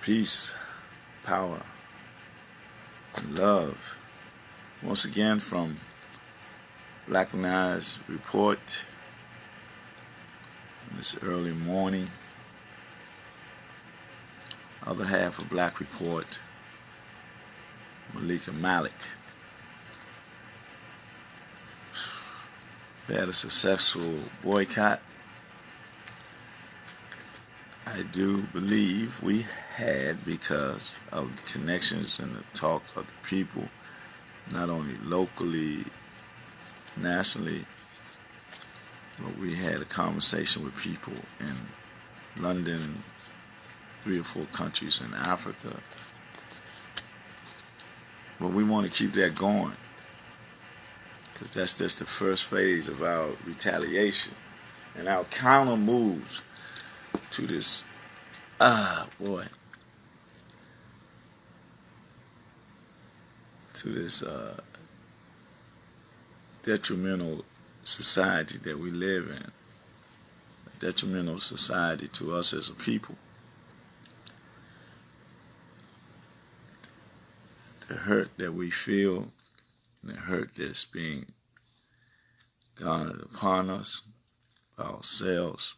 peace, power, and love. Once again from Blackanized Report this early morning. Other half of Black Report, Humam Abdulmalik. We had a successful boycott. I do believe we had because of the connections and the talk of the people, not only locally, nationally, but we had a conversation with people in London, 3 or 4 countries in Africa. But we want to keep that going because that's just the first phase of our retaliation and our counter moves to this, to this detrimental society that we live in, a detrimental society to us as a people. The hurt that we feel, the hurt that's being garnered upon us by ourselves.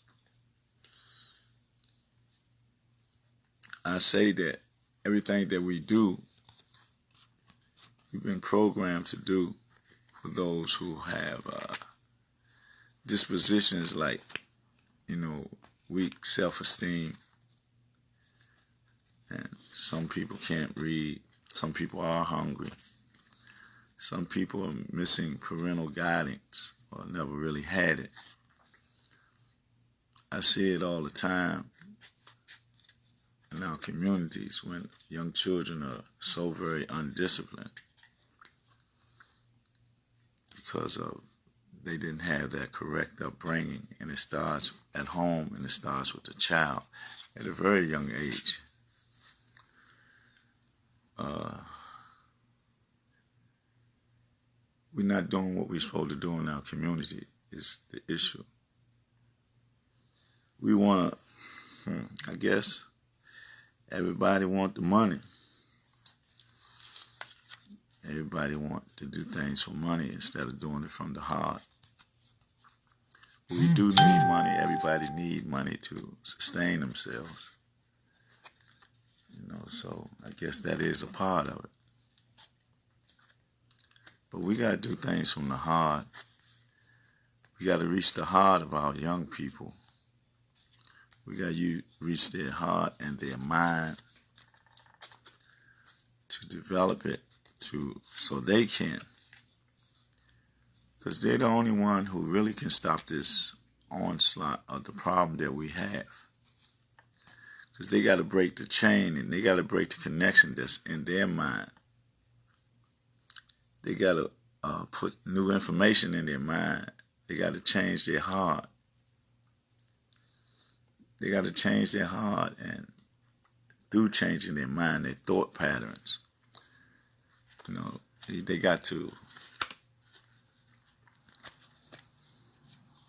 I say that everything that we do, we've been programmed to do for those who have dispositions like, weak self-esteem. And some people can't read. Some people are hungry. Some people are missing parental guidance or never really had it. I see it all the time in our communities when young children are so very undisciplined because they didn't have that correct upbringing, and it starts at home and it starts with the child at a very young age. We're not doing what we're supposed to do in our community is the issue. We want to, I guess, everybody want the money. Everybody want to do things for money instead of doing it from the heart. We do need money. Everybody need money to sustain themselves. So I guess that is a part of it. But we got to do things from the heart. We got to reach the heart of our young people. We got to reach their heart and their mind to develop it so they can. Because they're the only one who really can stop this onslaught of the problem that we have. Because they got to break the chain and they got to break the connection that's in their mind. They got to put new information in their mind. They got to change their heart. They got to change their heart, and through changing their mind, their thought patterns, they got to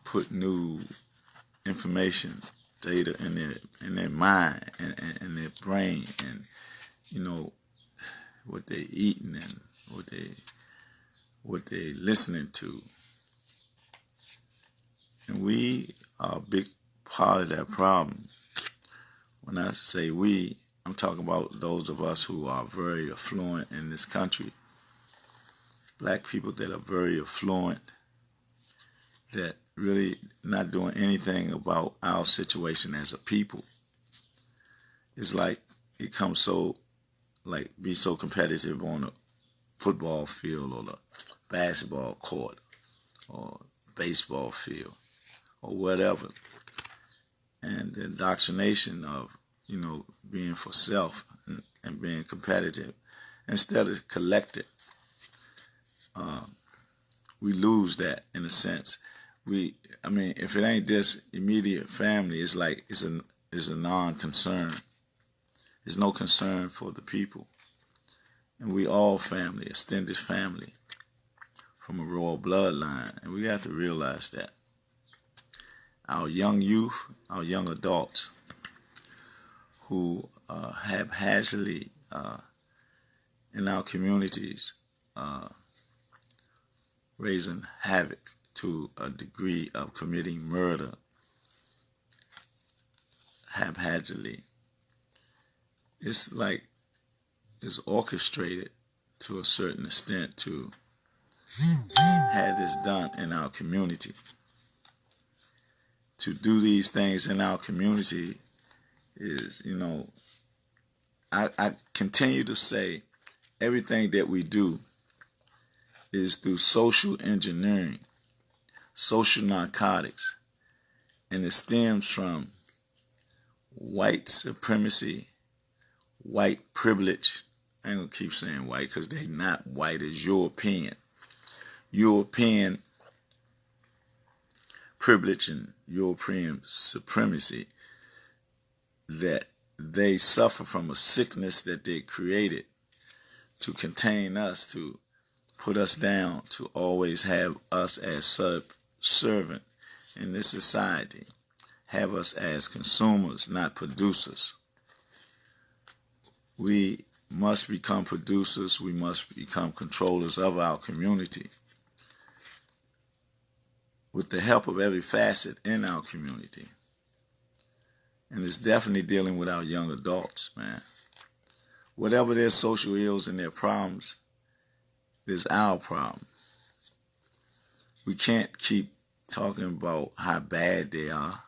put new information, data in their mind and in their brain, and what they eating and what they listening to. And we are a big part of that problem. When I say we, I'm talking about those of us who are very affluent in this country. Black people that are very affluent, that really not doing anything about our situation as a people. It's like it comes be so competitive on a football field or the basketball court or baseball field or whatever. And the indoctrination of, being for self and being competitive instead of collective. We lose that in a sense. If it ain't just immediate family, it's like it's a non-concern. There's no concern for the people. And we all family, extended family from a royal bloodline. And we have to realize that. Our young youth, our young adults who haphazardly in our communities, raising havoc to a degree of committing murder haphazardly. It's like it's orchestrated to a certain extent to have this done in our community. To do these things in our community is, I continue to say everything that we do is through social engineering, social narcotics, and it stems from white supremacy, white privilege. I ain't gonna keep saying white because they not white, it's European. European privilege and European supremacy, that they suffer from a sickness that they created to contain us, to put us down, to always have us as servant in this society, have us as consumers, not producers. We must become producers. We must become controllers of our community with the help of every facet in our community. And it's definitely dealing with our young adults, man. Whatever their social ills and their problems, is our problem. We can't keep talking about how bad they are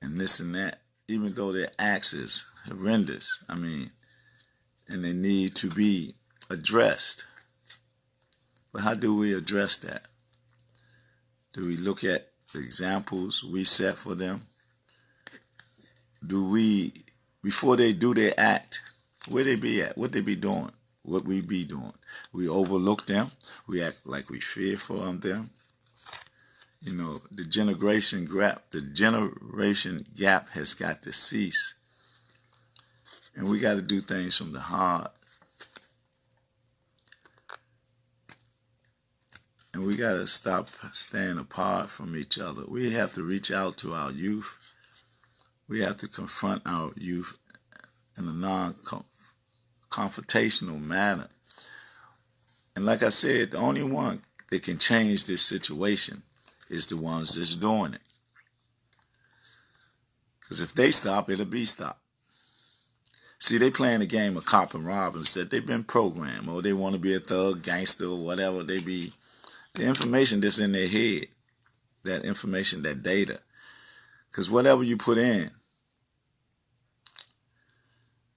and this and that, even though their acts is horrendous. And they need to be addressed. But how do we address that? Do we look at the examples we set for them? Do we, before they do their act, where they be at, what they be doing, what we be doing? We overlook them. We act like we fear for them. The generation gap has got to cease. And we got to do things from the heart. And we got to stop staying apart from each other. We have to reach out to our youth. We have to confront our youth in a non-confrontational manner. And like I said, the only one that can change this situation is the ones that's doing it. Because if they stop, it'll be stopped. See, they playing a game of cop and rob instead. They've been programmed, or they want to be a thug, gangster, or whatever they be. The information that's in their head, that information, that data. Because whatever you put in,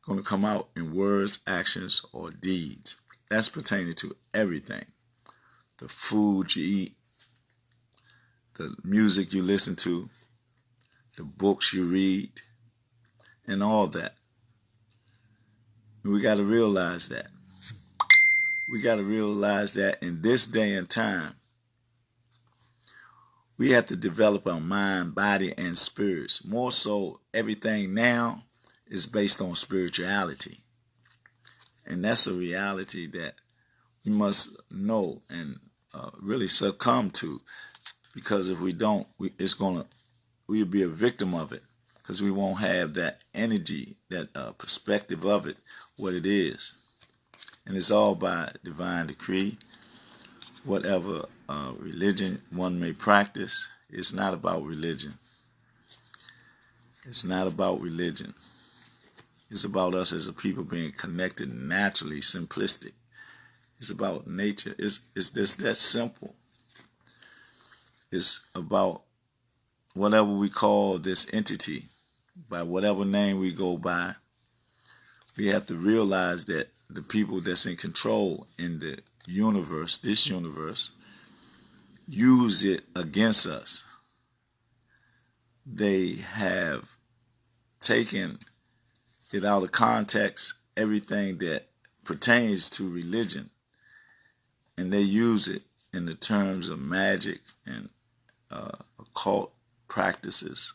going to come out in words, actions, or deeds. That's pertaining to everything. The food you eat, the music you listen to, the books you read, and all that. And we got to realize that. We got to realize that in this day and time, we have to develop our mind, body, and spirits. More so, everything now is based on spirituality. And that's a reality that we must know and really succumb to. Because if we don't, we'll be a victim of it. Because we won't have that energy, that perspective of it, what it is. And it's all by divine decree. Whatever religion one may practice, it's not about religion. It's not about religion. It's about us as a people being connected naturally, simplistic. It's about nature. It's just that simple. It's about whatever we call this entity, by whatever name we go by. We have to realize that the people that's in control in the universe, this universe, use it against us. They have taken it out of context, everything that pertains to religion, and they use it in the terms of magic and occult practices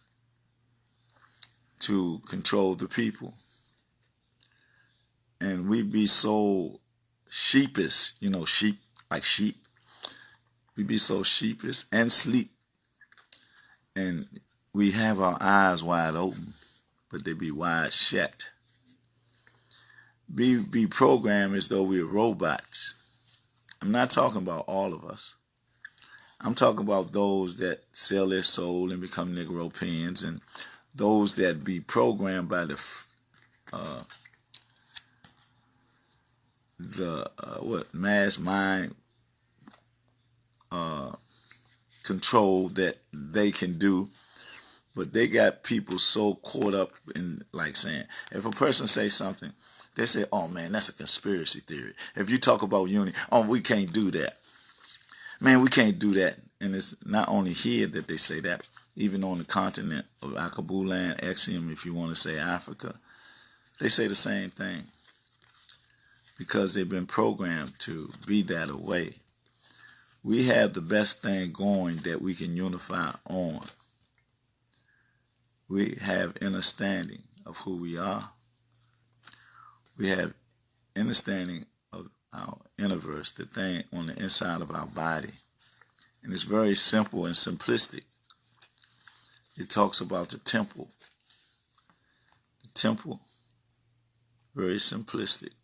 to control the people. And we be so sheepish, sheep, like sheep. We be so sheepish and sleep. And we have our eyes wide open, but they be wide shut. Be programmed as though we're robots. I'm not talking about all of us. I'm talking about those that sell their soul and become Negro pins, and those that be programmed by the mass mind control that they can do. But they got people so caught up in, like, saying, if a person says something, they say, oh man, that's a conspiracy theory. If you talk about unity, oh, we can't do that. Man, we can't do that. And it's not only here that they say that, even on the continent of Akabulan, Exium, if you want to say Africa, they say the same thing. Because they've been programmed to be that way. We have the best thing going that we can unify on. We have understanding of who we are. We have understanding of our universe, the thing on the inside of our body. And it's very simple and simplistic. It talks about the temple. The temple, very simplistic.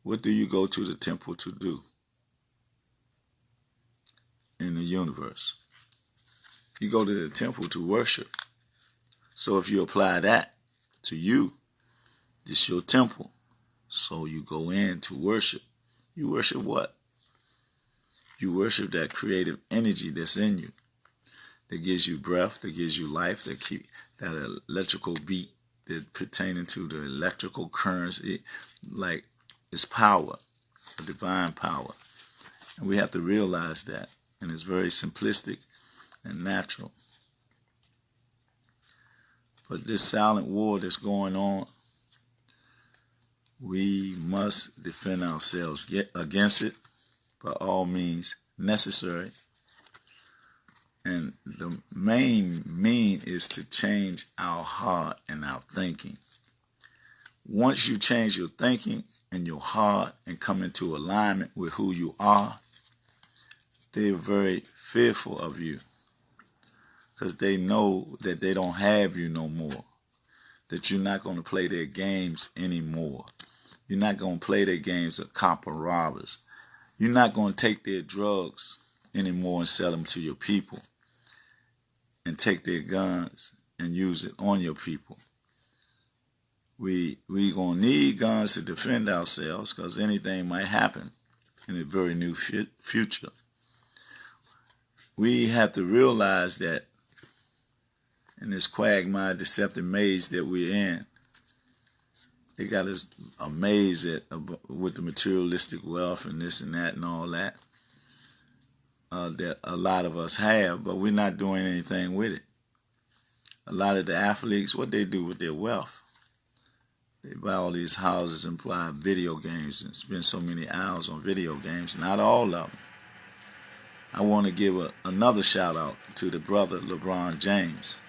What do you go to the temple to do in the universe? You go to the temple to worship. So if you apply that to you, this is your temple. So you go in to worship. You worship what? You worship that creative energy that's in you, that gives you breath, that gives you life, that keep that electrical beat that pertaining to the electrical currents. It's power, a divine power. And we have to realize that. And it's very simplistic and natural. But this silent war that's going on, we must defend ourselves against it by all means necessary. And the main mean is to change our heart and our thinking. Once you change your thinking and your heart and come into alignment with who you are, they're very fearful of you because they know that they don't have you no more, that you're not going to play their games anymore. You're not going to play their games of copper robbers. You're not going to take their drugs anymore and sell them to your people and take their guns and use it on your people. We going to need guns to defend ourselves because anything might happen in the very near future. We have to realize that in this quagmire, deceptive maze that we're in, they got us amazed with the materialistic wealth and this and that and all that that a lot of us have, but we're not doing anything with it. A lot of the athletes, what they do with their wealth, they buy all these houses and buy video games and spend so many hours on video games. Not all of them. I want to give another shout out to the brother LeBron James.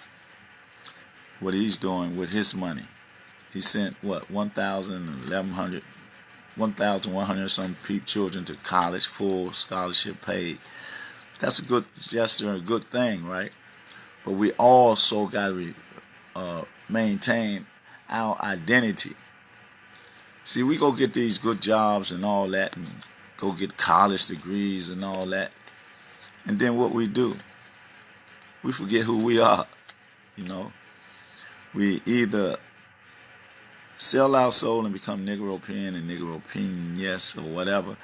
What he's doing with his money. He sent 1,100 some children to college, full scholarship paid. That's a good gesture and a good thing, right? But we also got to maintain our identity. See, we go get these good jobs and all that, and go get college degrees and all that, and then what we do? We forget who we are, you know. We either sell our soul and become Negropean and Negropean, yes, or whatever,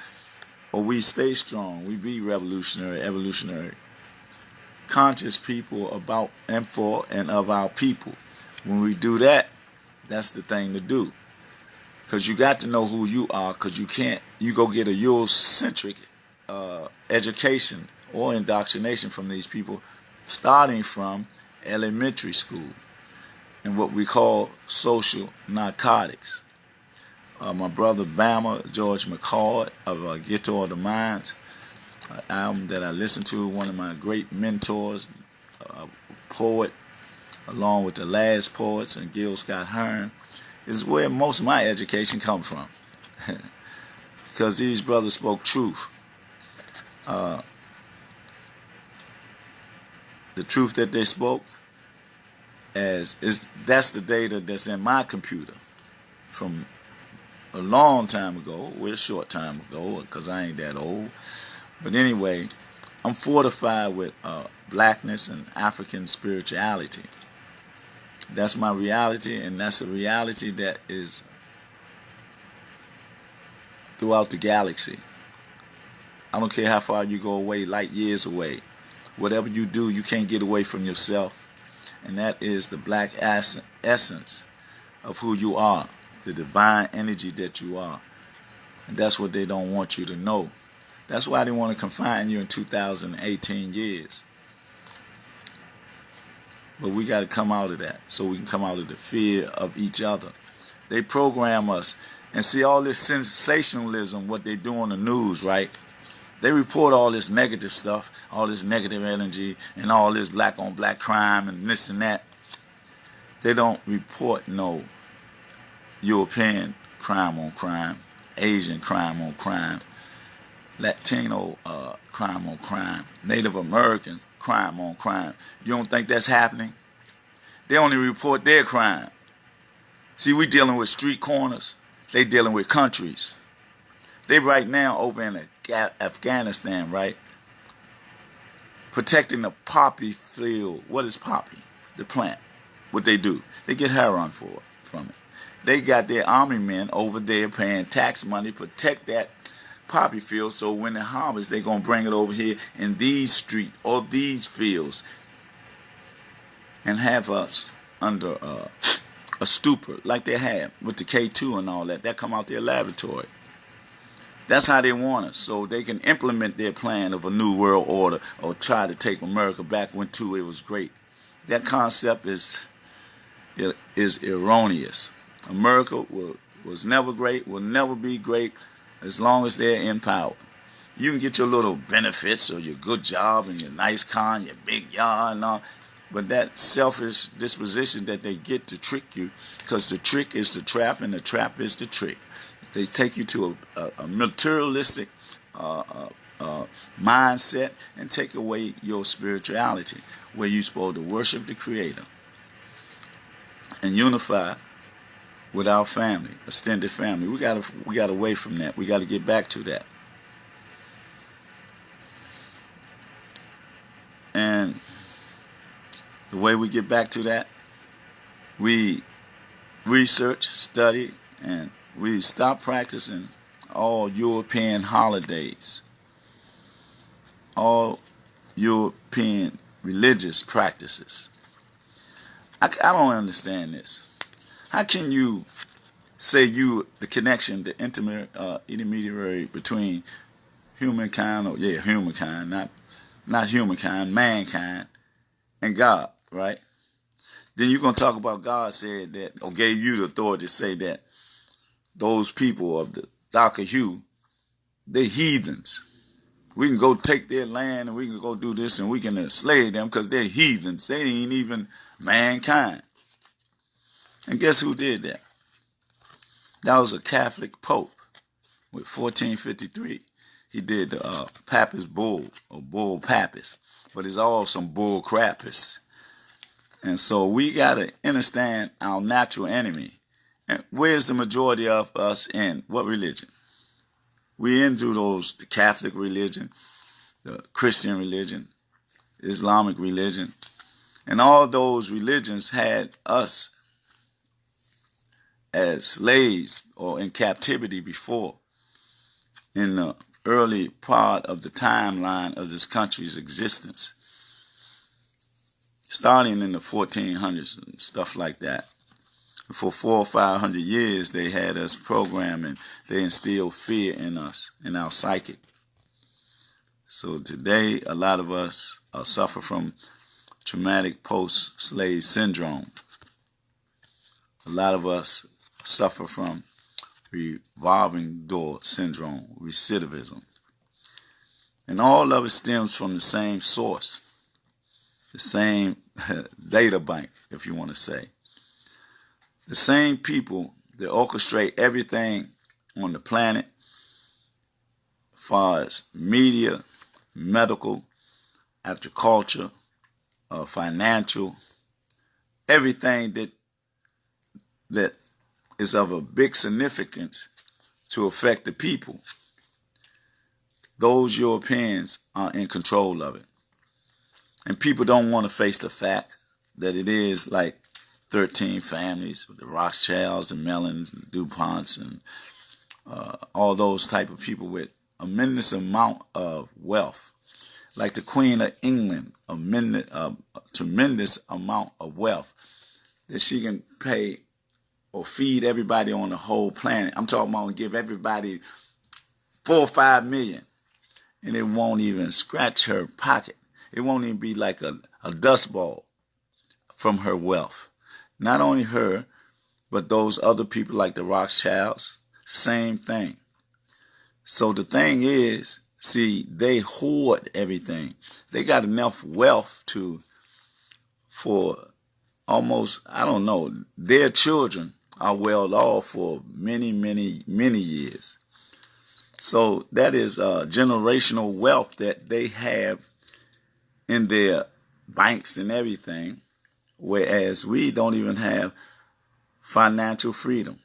or we stay strong. We be revolutionary, evolutionary, conscious people about and for and of our people. When we do that, that's the thing to do. Because you got to know who you are, because you go get a Eurocentric education or indoctrination from these people, starting from elementary school and what we call social narcotics. My brother Bama, George McCord of Ghetto of the Minds, an album that I listened to, one of my great mentors, a poet, along with the last poets and Gil Scott Hearn, is where most of my education comes from. Because these brothers spoke truth. The truth that they spoke that's the data that's in my computer from a long time ago, well, a short time ago, because I ain't that old. But anyway, I'm fortified with blackness and African spirituality. That's my reality, and that's a reality that is throughout the galaxy. I don't care how far you go away, light years away. Whatever you do, you can't get away from yourself. And that is the black essence of who you are, the divine energy that you are. And that's what they don't want you to know. That's why they want to confine you in 2018 years. But we got to come out of that so we can come out of the fear of each other. They program us. And see all this sensationalism, what they do on the news, right? They report all this negative stuff, all this negative energy, and all this black on black crime and this and that. They don't report no European crime on crime, Asian crime on crime, Latino crime on crime, Native American crime on crime. You don't think that's happening? They only report their crime. See, we dealing with street corners. They dealing with countries. They right now over in Afghanistan, right? Protecting the poppy field. What is poppy? The plant. What they do? They get heroin from it. They got their army men over there paying tax money to protect that poppy field, so when they harvest, they're going to bring it over here in these streets or these fields and have us under a stupor like they have with the K2 and all that. That come out their laboratory. That's how they want us, so they can implement their plan of a new world order or try to take America back when it was great. That concept is erroneous. America was never great, will never be great as long as they're in power. You can get your little benefits or your good job and your nice car and your big yard and all, but that selfish disposition that they get to trick you, because the trick is the trap and the trap is the trick. They take you to a materialistic mindset and take away your spirituality, where you're supposed to worship the Creator and unify with our family, extended family. We got away from that. We got to get back to that. And the way we get back to that, we research, study, and we stop practicing all European holidays, all European religious practices. I don't understand this. How can you say the connection, the intermediary between humankind, humankind, not humankind, mankind, and God, right? Then you're going to talk about God said that, or gave you the authority to say that those people of the darker hue, they're heathens. We can go take their land and we can go do this and we can enslave them because they're heathens. They ain't even mankind. And guess who did that? That was a Catholic Pope with 1453. He did the Papist Bull, or Bull Papist, but it's all some bull crapist. And so we got to understand our natural enemy. And where's the majority of us in? What religion? We into the Catholic religion, the Christian religion, Islamic religion, and all those religions had us as slaves or in captivity before, in the early part of the timeline of this country's existence, starting in the 1400s and stuff like that. For 400 or 500 years, they had us programming. They instilled fear in us, in our psychic. So today, a lot of us suffer from traumatic post-slave syndrome. A lot of us suffer from revolving door syndrome, recidivism. And all of it stems from the same source, the same data bank, if you want to say. The same people that orchestrate everything on the planet, as far as media, medical, agriculture, financial, everything that is of a big significance to affect the people. Those Europeans are in control of it. And people don't want to face the fact that it is like 13 families with the Rothschilds, the Mellons, and DuPonts, and all those type of people with a tremendous amount of wealth. Like the Queen of England, a tremendous amount of wealth that she can pay or feed everybody on the whole planet. I'm talking about give everybody 4 or 5 million, and it won't even scratch her pocket. It won't even be like a dust ball from her wealth. Not only her, but those other people like the Rothschilds, same thing. So the thing is, see, they hoard everything. They got enough wealth for almost, I don't know, their children are well off for many, many, many years. So that is generational wealth that they have in their banks and everything, whereas we don't even have financial freedom.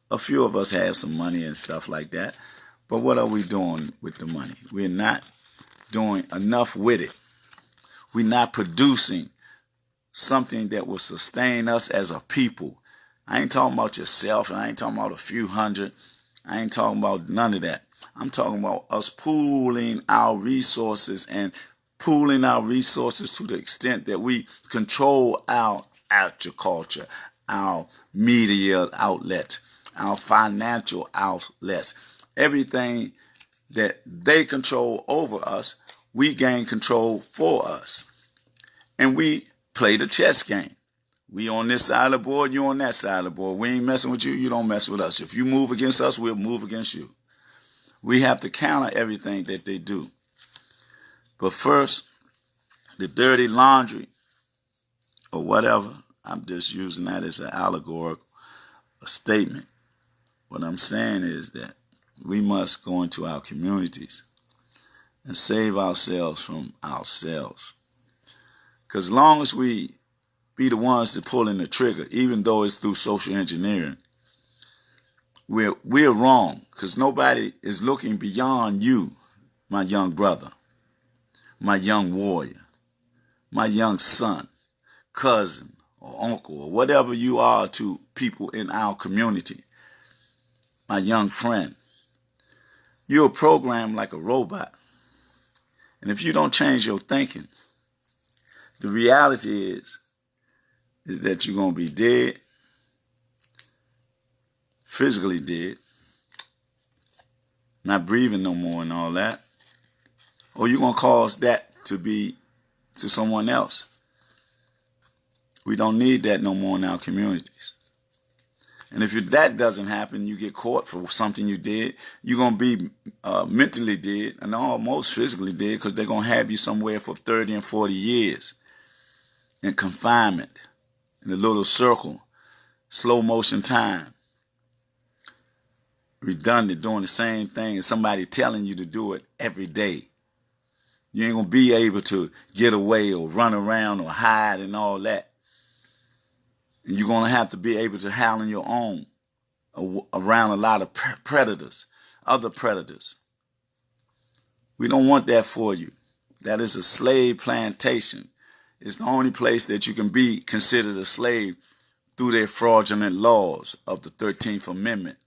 A few of us have some money and stuff like that, but what are we doing with the money? We're not doing enough with it. We're not producing something that will sustain us as a people. I ain't talking about yourself, and I ain't talking about a few hundred. I ain't talking about none of that. I'm talking about us pooling our resources and pooling our resources to the extent that we control our agriculture, our media outlets, our financial outlets. Everything that they control over us, we gain control for us. And we play the chess game. We on this side of the board, you on that side of the board. We ain't messing with you, you don't mess with us. If you move against us, we'll move against you. We have to counter everything that they do. But first, the dirty laundry or whatever, I'm just using that as an allegorical statement. What I'm saying is that we must go into our communities and save ourselves from ourselves. Because as long as we be the ones that pull in the trigger, even though it's through social engineering, we're wrong, because nobody is looking beyond you, my young brother, my young warrior, my young son, cousin, or uncle, or whatever you are to people in our community, my young friend. You're programmed like a robot. And if you don't change your thinking, the reality is that you're going to be dead, physically dead, not breathing no more and all that, or you're going to cause that to be to someone else. We don't need that no more in our communities. And if that doesn't happen, you get caught for something you did, you're going to be mentally dead and almost physically dead, because they're going to have you somewhere for 30 and 40 years in confinement, in a little circle, slow motion time, redundant, doing the same thing, and somebody telling you to do it every day. You ain't going to be able to get away or run around or hide and all that. And you're going to have to be able to howl on your own around a lot of predators, other predators. We don't want that for you. That is a slave plantation. It's the only place that you can be considered a slave through their fraudulent laws of the 13th Amendment.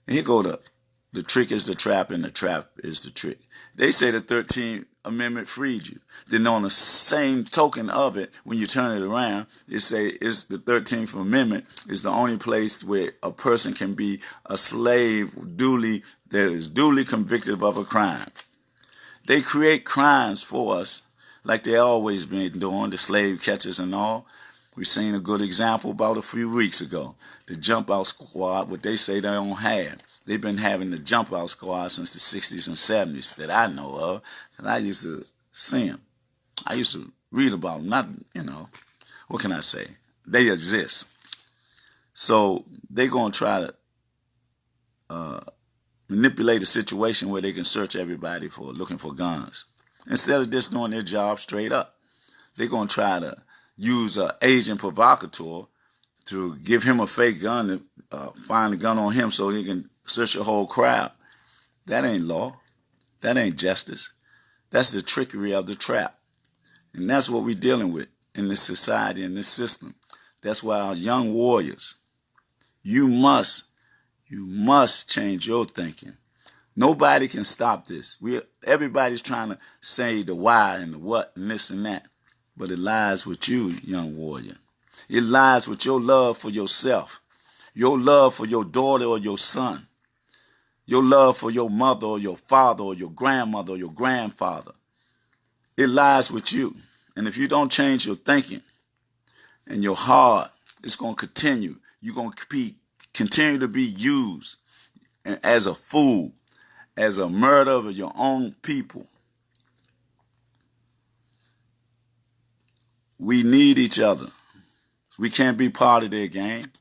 And here go the trick is the trap and the trap is the trick. They say the 13th Amendment freed you. Then on the same token of it, when you turn it around, it say it's the 13th Amendment is the only place where a person can be a slave that is duly convicted of a crime. They create crimes for us like they always been doing, the slave catchers and all. We've seen a good example about a few weeks ago. The jump out squad, what they say they don't have. They've been having the jump out squad since the 60s and 70s that I know of. And I used to see them. I used to read about them. Not, what can I say? They exist. So they're going to try to manipulate a situation where they can search everybody for looking for guns. Instead of just doing their job straight up, they're going to try to use an agent provocateur to give him a fake gun and find a gun on him so he can search a whole crowd. That ain't law. That ain't justice. That's the trickery of the trap. And that's what we're dealing with in this society, in this system. That's why our young warriors, you must change your thinking. Nobody can stop this. Everybody's trying to say the why and the what and this and that. But it lies with you, young warrior. It lies with your love for yourself, your love for your daughter or your son, your love for your mother or your father or your grandmother or your grandfather. It lies with you. And if you don't change your thinking and your heart, it's going to continue. You're going to continue to be used as a fool, as a murderer of your own people. We need each other. We can't be part of their game.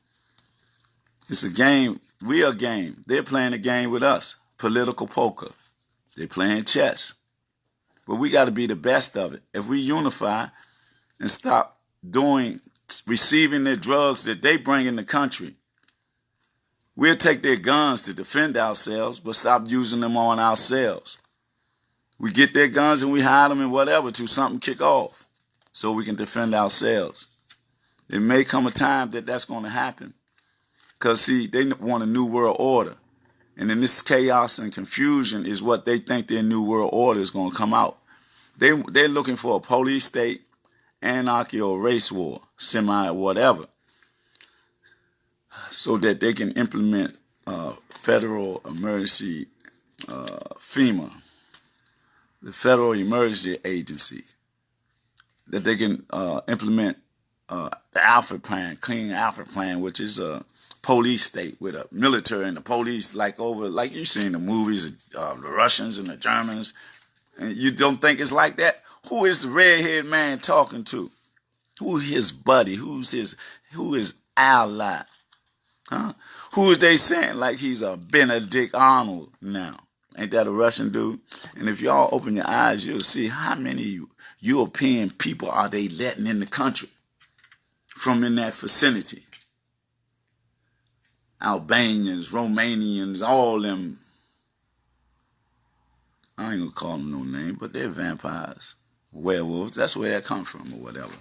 It's a game. We are a game. They're playing a game with us. Political poker. They're playing chess. But we got to be the best of it. If we unify and stop receiving their drugs that they bring in the country, we'll take their guns to defend ourselves, but stop using them on ourselves. We get their guns and we hide them in whatever till something kick off so we can defend ourselves. It may come a time that that's going to happen. Because, see, they want a new world order. And in this chaos and confusion is what they think their new world order is going to come out. They're looking for a police state, anarchy, or race war, semi-whatever, so that they can implement federal emergency, FEMA, the Federal Emergency Agency, that they can implement the Alfred Plan, Clean Alfred Plan, which is a police state with a military and the police like you see in the movies, the Russians and the Germans. And you don't think it's like that? Who is the red-haired man talking to? Who is his buddy? Who is ally? Huh? Who is they saying like he's a Benedict Arnold now? Ain't that a Russian dude? And if y'all open your eyes, you'll see how many European people are they letting in the country from in that vicinity. Albanians, Romanians, all them. I ain't gonna call them no name, but they're vampires, werewolves. That's where that comes from or whatever.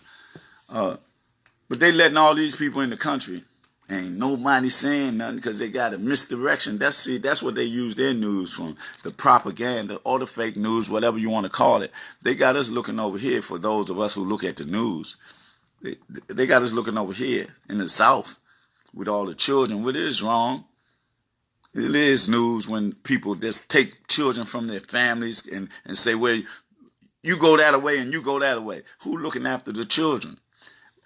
But they letting all these people in the country. Ain't nobody saying nothing because they got a misdirection. That's what they use their news from, the propaganda or the fake news, whatever you want to call it. They got us looking over here for those of us who look at the news. They got us looking over here in the South with all the children. What is wrong? It is news when people just take children from their families and say, well, you go that way and you go that way. Who looking after the children?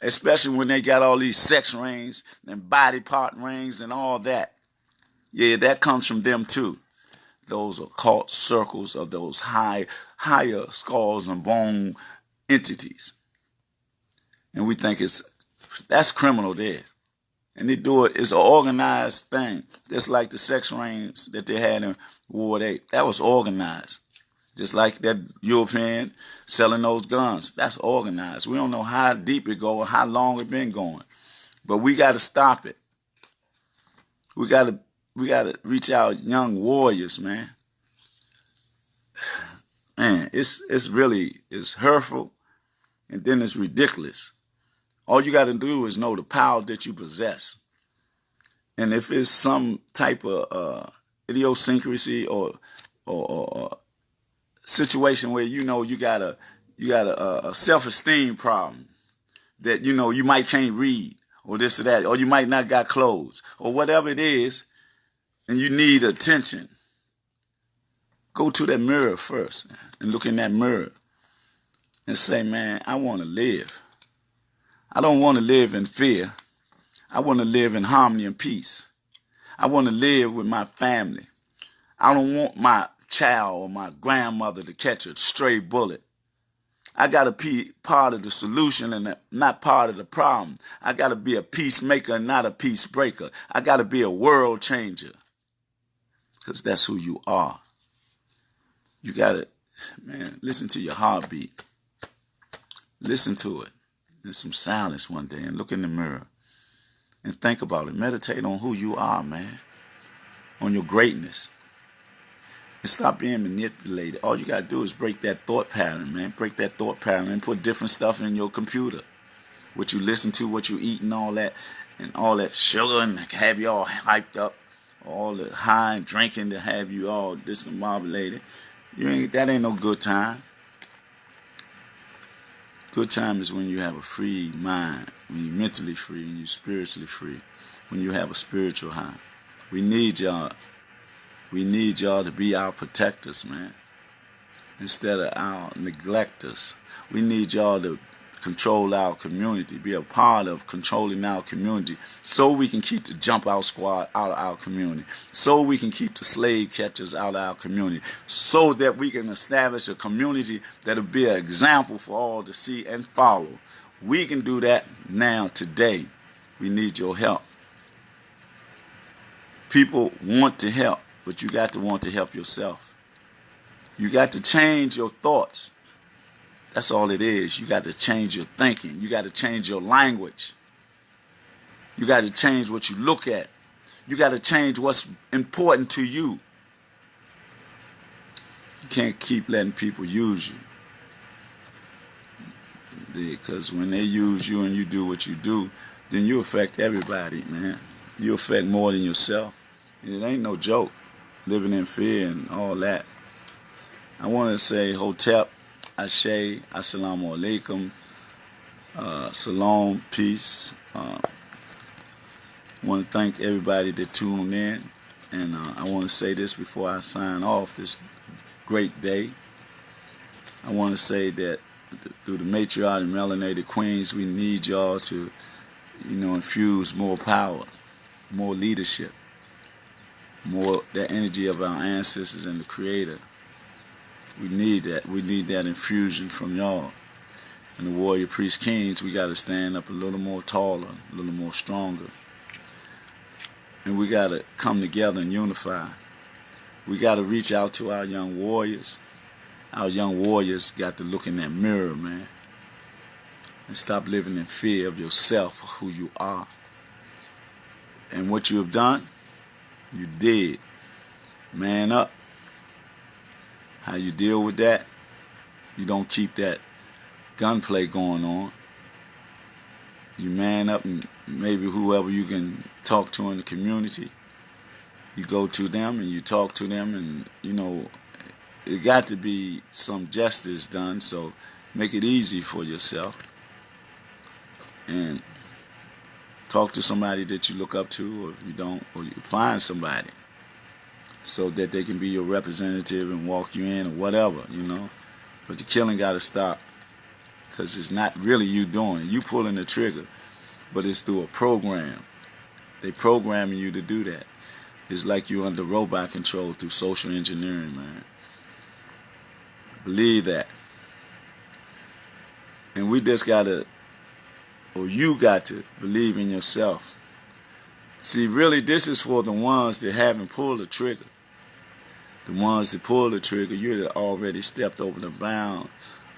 Especially when they got all these sex rings and body part rings and all that. Yeah, that comes from them too. Those occult circles of those higher skulls and bone entities. And we think that's criminal there. And they do it, it's an organized thing. Just like the sex rings that they had in World War VIII. That was organized. Just like that European selling those guns. That's organized. We don't know how deep it go or how long it been going. But we got to stop it. We got to reach out young warriors, man. Man, it's hurtful and then it's ridiculous. All you got to do is know the power that you possess. And if it's some type of idiosyncrasy or situation where you got a self-esteem problem that you might can't read or this or that, or you might not got clothes or whatever it is, and you need attention, go to that mirror first and look in that mirror and say, man, I want to live. I don't want to live in fear. I want to live in harmony and peace. I want to live with my family. I don't want my child or my grandmother to catch a stray bullet. I got to be part of the solution and not part of the problem. I got to be a peacemaker and not a peace breaker. I got to be a world changer because that's who you are. You got to, man, listen to your heartbeat. Listen to it. in some silence one day and look in the mirror and think about it. Meditate on who you are, man, on your greatness. And stop being manipulated. All you got to do is break that thought pattern, man. Break that thought pattern and put different stuff in your computer. What you listen to, what you eat and all that sugar and have you all hyped up, all the high drinking to have you all discombobulated. That ain't no good time. Good time is when you have a free mind, when you're mentally free and you're spiritually free, when you have a spiritual high. We need y'all. We need y'all to be our protectors, man, instead of our neglectors. We need y'all to control our community, be a part of controlling our community, so we can keep the jump out squad out of our community, so we can keep the slave catchers out of our community, so that we can establish a community that'll be an example for all to see and follow. We can do that now, today. We need your help. People want to help, but you got to want to help yourself. You got to change your thoughts. That's all it is. You got to change your thinking. You got to change your language. You got to change what you look at. You got to change what's important to you. You can't keep letting people use you. Because when they use you and you do what you do, then you affect everybody, man. You affect more than yourself. And it ain't no joke, living in fear and all that. I want to say Hotep, Ashe, Assalamu Alaikum, Salam, peace. I want to thank everybody that tuned in. And I want to say this before I sign off this great day. I want to say that through the matriarch and melanated queens, we need y'all to, infuse more power, more leadership, more that energy of our ancestors and the Creator. We need that. We need that infusion from y'all. And the warrior priest kings, we got to stand up a little more taller, a little more stronger. And we got to come together and unify. We got to reach out to our young warriors. Our young warriors got to look in that mirror, man, and stop living in fear of yourself, who you are. And what you have done, you did. Man up. How you deal with that? You don't keep that gunplay going on. You man up, and maybe whoever you can talk to in the community, you go to them and you talk to them, and it got to be some justice done, so make it easy for yourself. And talk to somebody that you look up to, or if you don't, or you find somebody so that they can be your representative and walk you in or whatever, But the killing got to stop, because it's not really you doing it. You pulling the trigger, but it's through a program. They programming you to do that. It's like you under robot control through social engineering, man. Believe that. And we just got to, or you got to, believe in yourself. See, really, this is for the ones that haven't pulled the trigger. The ones that pull the trigger, you've already stepped over the bound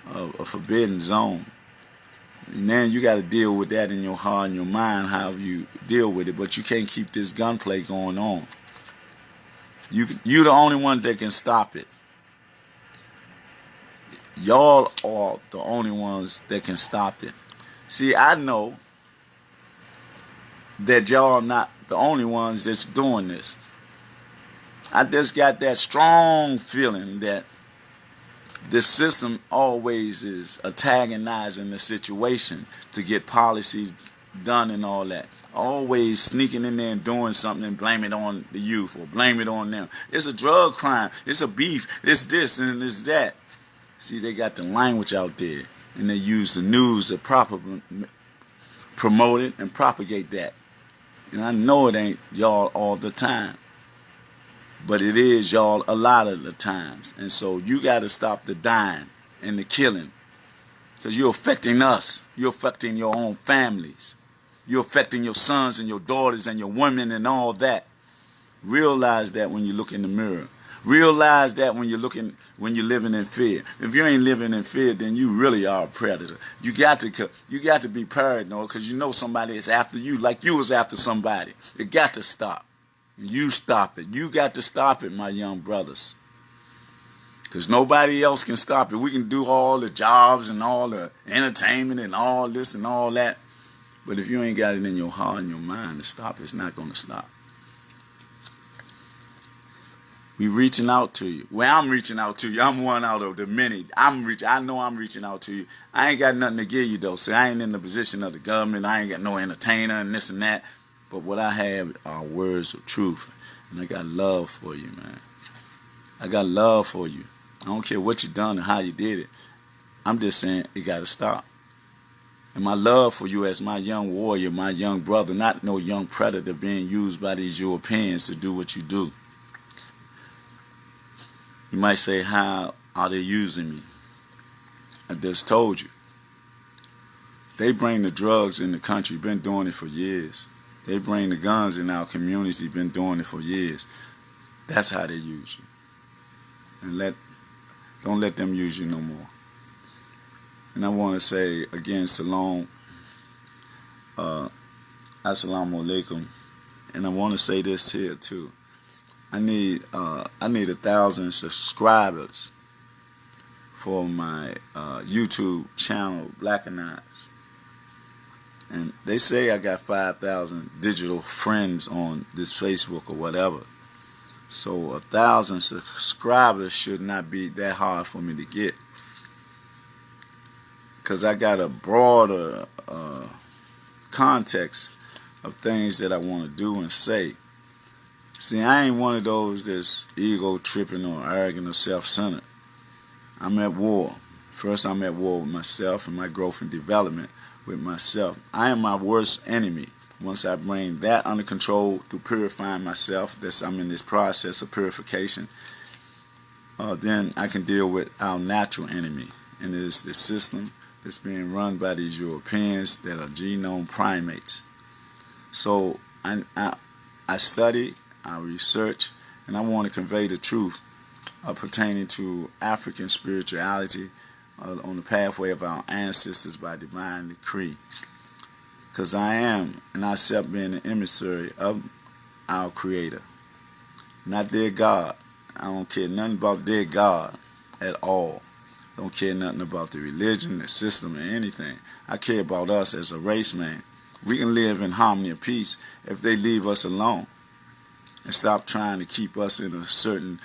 of a forbidden zone. And then you got to deal with that in your heart and your mind, how you deal with it. But you can't keep this gunplay going on. You're the only one that can stop it. Y'all are the only ones that can stop it. See, I know that y'all are not the only ones that's doing this. I just got that strong feeling that this system always is antagonizing the situation to get policies done and all that. Always sneaking in there and doing something and blame it on the youth or blame it on them. It's a drug crime. It's a beef. It's this and it's that. See, they got the language out there, and they use the news to promote it and propagate that. And I know it ain't y'all all the time, but it is y'all a lot of the times. And so you got to stop the dying and the killing, because you're affecting us. You're affecting your own families. You're affecting your sons and your daughters and your women and all that. Realize that when you look in the mirror. Realize that when you're living in fear. If you ain't living in fear, then you really are a predator. You got to be paranoid, because you know somebody is after you, like you was after somebody. It got to stop. You stop it. You got to stop it, my young brothers. Because nobody else can stop it. We can do all the jobs and all the entertainment and all this and all that. But if you ain't got it in your heart and your mind to stop it, it's not going to stop. We reaching out to you. Well, I'm reaching out to you. I'm one out of the many. I know I'm reaching out to you. I ain't got nothing to give you, though. So I ain't in the position of the government. I ain't got no entertainer and this and that. But what I have are words of truth. And I got love for you, man. I got love for you. I don't care what you done and how you did it. I'm just saying it got to stop. And my love for you as my young warrior, my young brother, not no young predator being used by these Europeans to do what you do. You might say, how are they using me? I just told you. They bring the drugs in the country, been doing it for years. They bring the guns in our community, been doing it for years. That's how they use you. And don't let them use you no more. And I want to say again, Assalamu alaikum. And I want to say this here too. I need 1,000 subscribers for my YouTube channel, Blackanized. And they say I got 5,000 digital friends on this Facebook or whatever. So 1,000 subscribers should not be that hard for me to get. Because I got a broader context of things that I want to do and say. See, I ain't one of those that's ego tripping or arrogant or self-centered. I'm at war. First, I'm at war with myself and my growth and development with myself. I am my worst enemy. Once I bring that under control through purifying myself, I'm in this process of purification, then I can deal with our natural enemy. And it is the system that's being run by these Europeans that are genome primates. So I study, I research, and I want to convey the truth pertaining to African spirituality on the pathway of our ancestors by divine decree. Because I am, and I accept being an emissary of our Creator, not their God. I don't care nothing about their God at all. I don't care nothing about the religion, the system, or anything. I care about us as a race, man. We can live in harmony and peace if they leave us alone and stop trying to keep us in a certain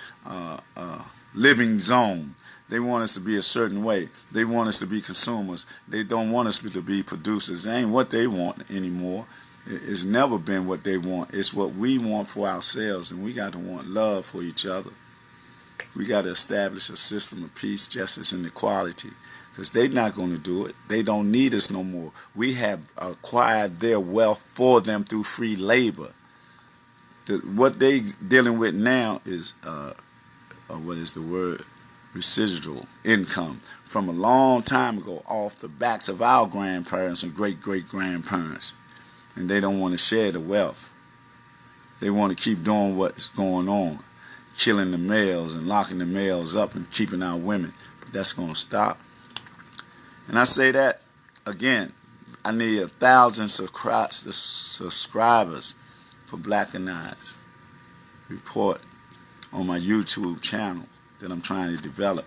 living zone. They want us to be a certain way. They want us to be consumers. They don't want us to be producers. It ain't what they want anymore. It's never been what they want. It's what we want for ourselves, and we got to want love for each other. We got to establish a system of peace, justice, and equality, because they're not going to do it. They don't need us no more. We have acquired their wealth for them through free labor. What they dealing with now is, what is the word? Residual income from a long time ago off the backs of our grandparents and great-great-grandparents. And they don't want to share the wealth. They want to keep doing what's going on, killing the males and locking the males up and keeping our women. But that's going to stop. And I say that, again, I need 1,000 subscribers for Blackanized report on my YouTube channel that I'm trying to develop,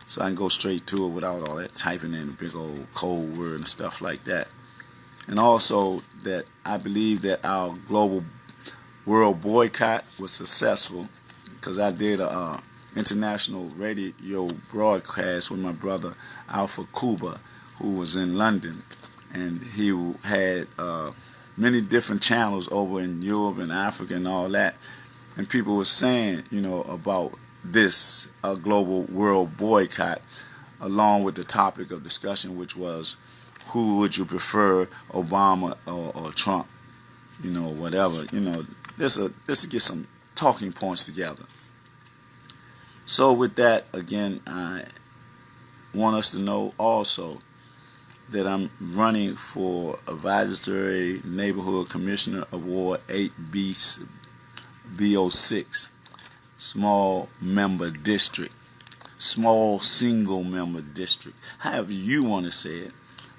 so I can go straight to it without all that typing in a big old code word and stuff like that. And also that I believe that our global world boycott was successful, because I did a international radio broadcast with my brother Alpha Cuba, who was in London, and he had many different channels over in Europe and Africa and all that, and people were saying, about this global world boycott, along with the topic of discussion, which was, who would you prefer, Obama or Trump? Whatever. Just to get some talking points together. So with that, again, I want us to know also that I'm running for Advisory Neighborhood Commissioner Award 8B06. small member district, small single member district, however you want to say it.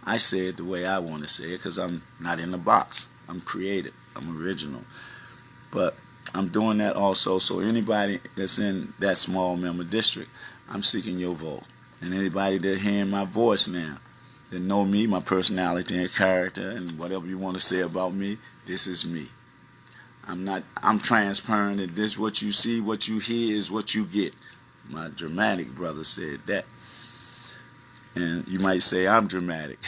I say it the way I want to say it because I'm not in the box. I'm creative. I'm original. But I'm doing that also, so anybody that's in that small member district, I'm seeking your vote. And anybody that hearing my voice now, that know me, my personality and character, and whatever you want to say about me, this is me. I'm transparent, and this what you see, what you hear is what you get. My dramatic brother said that. And you might say I'm dramatic.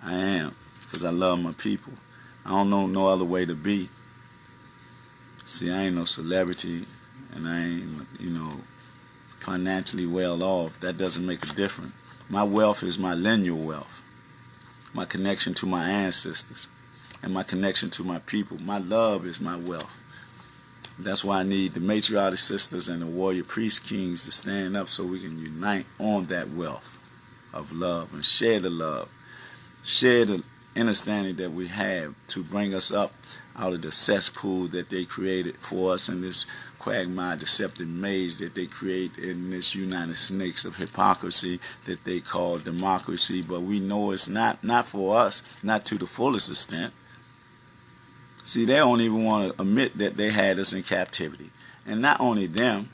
I am, because I love my people. I don't know no other way to be. See, I ain't no celebrity, and I ain't, financially well off. That doesn't make a difference. My wealth is my lineal wealth, my connection to my ancestors, and my connection to my people. My love is my wealth. That's why I need the matriarch sisters and the warrior priest kings to stand up so we can unite on that wealth of love and share the love, share the understanding that we have to bring us up out of the cesspool that they created for us in this quagmire, deceptive maze that they create in this united snakes of hypocrisy that they call democracy. But we know it's not for us, not to the fullest extent. See, they don't even want to admit that they had us in captivity. And not only them,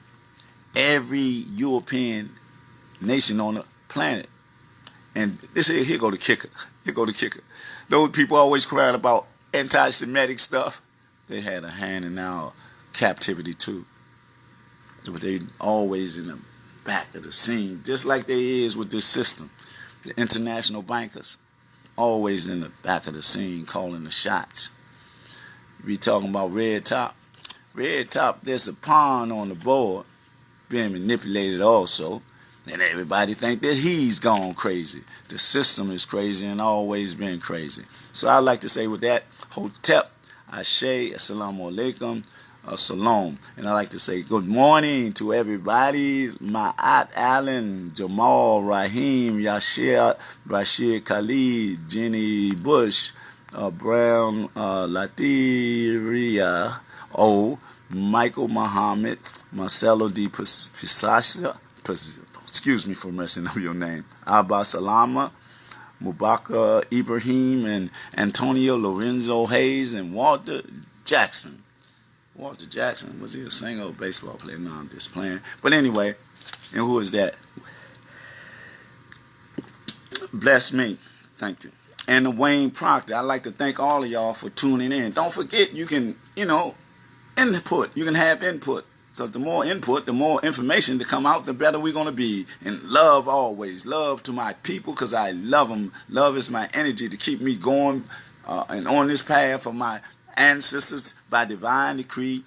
every European nation on the planet. And here go the kicker. Here go the kicker. Those people always cried about anti-Semitic stuff. They had a hand in our captivity too. But they always in the back of the scene, just like they is with this system. The international bankers, always in the back of the scene, calling the shots. We talking about red top. Red top, there's a pawn on the board being manipulated also. And everybody think that he's gone crazy. The system is crazy and always been crazy. So I like to say with that, Hotep, Ashe, Assalamu Alaikum, Salam. And I like to say good morning to everybody. Ma'at Allen, Jamal, Rahim, Yashir, Rashid Khalid, Jenny Bush, Brown, Latiria, Michael Muhammad, Marcelo D. Pisasa, excuse me for messing up your name, Abba Salama, Mubaka Ibrahim, and Antonio Lorenzo Hayes, and Walter Jackson. Walter Jackson, was he a singer or a baseball player? No, I'm just playing. But anyway, and who is that? Bless me. Thank you. And Wayne Proctor. I'd like to thank all of y'all for tuning in. Don't forget, you can, input. You can have input. Because the more input, the more information to come out, the better we're going to be. And love always. Love to my people because I love them. Love is my energy to keep me going and on this path of my ancestors by divine decree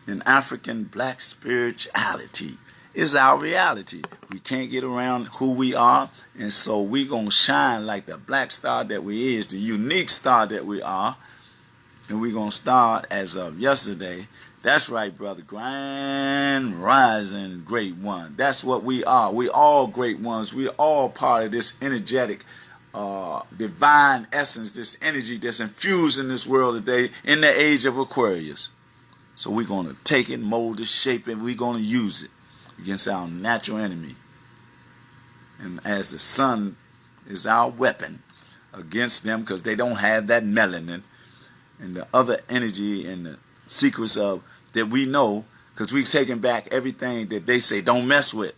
in African black spirituality. It's our reality. We can't get around who we are. And so we're going to shine like the black star that we is, the unique star that we are. And we're going to start as of yesterday. That's right, brother. Grand rising great one. That's what we are. We all great ones. We all part of this energetic, divine essence, this energy that's infused in this world today in the age of Aquarius. So we're going to take it, mold it, shape it. We're going to use it against our natural enemy. And as the sun is our weapon against them because they don't have that melanin and the other energy and the secrets of that we know, because we've taken back everything that they say don't mess with.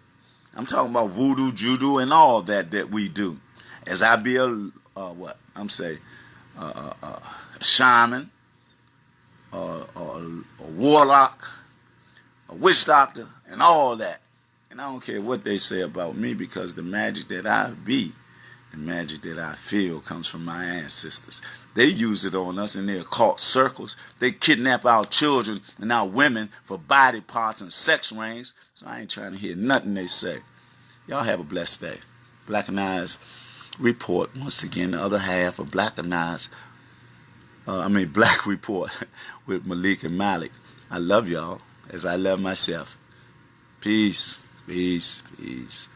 I'm talking about voodoo, judo, and all that we do. As I be a shaman, a warlock, a witch doctor, and all that. And I don't care what they say about me because the magic that I be, the magic that I feel comes from my ancestors. They use it on us in their occult circles. They kidnap our children and our women for body parts and sex rings. So I ain't trying to hear nothing they say. Y'all have a blessed day. Blackanized Report. Once again, the other half of Black Report with Malik and Malik. I love y'all as I love myself. Peace, peace, peace.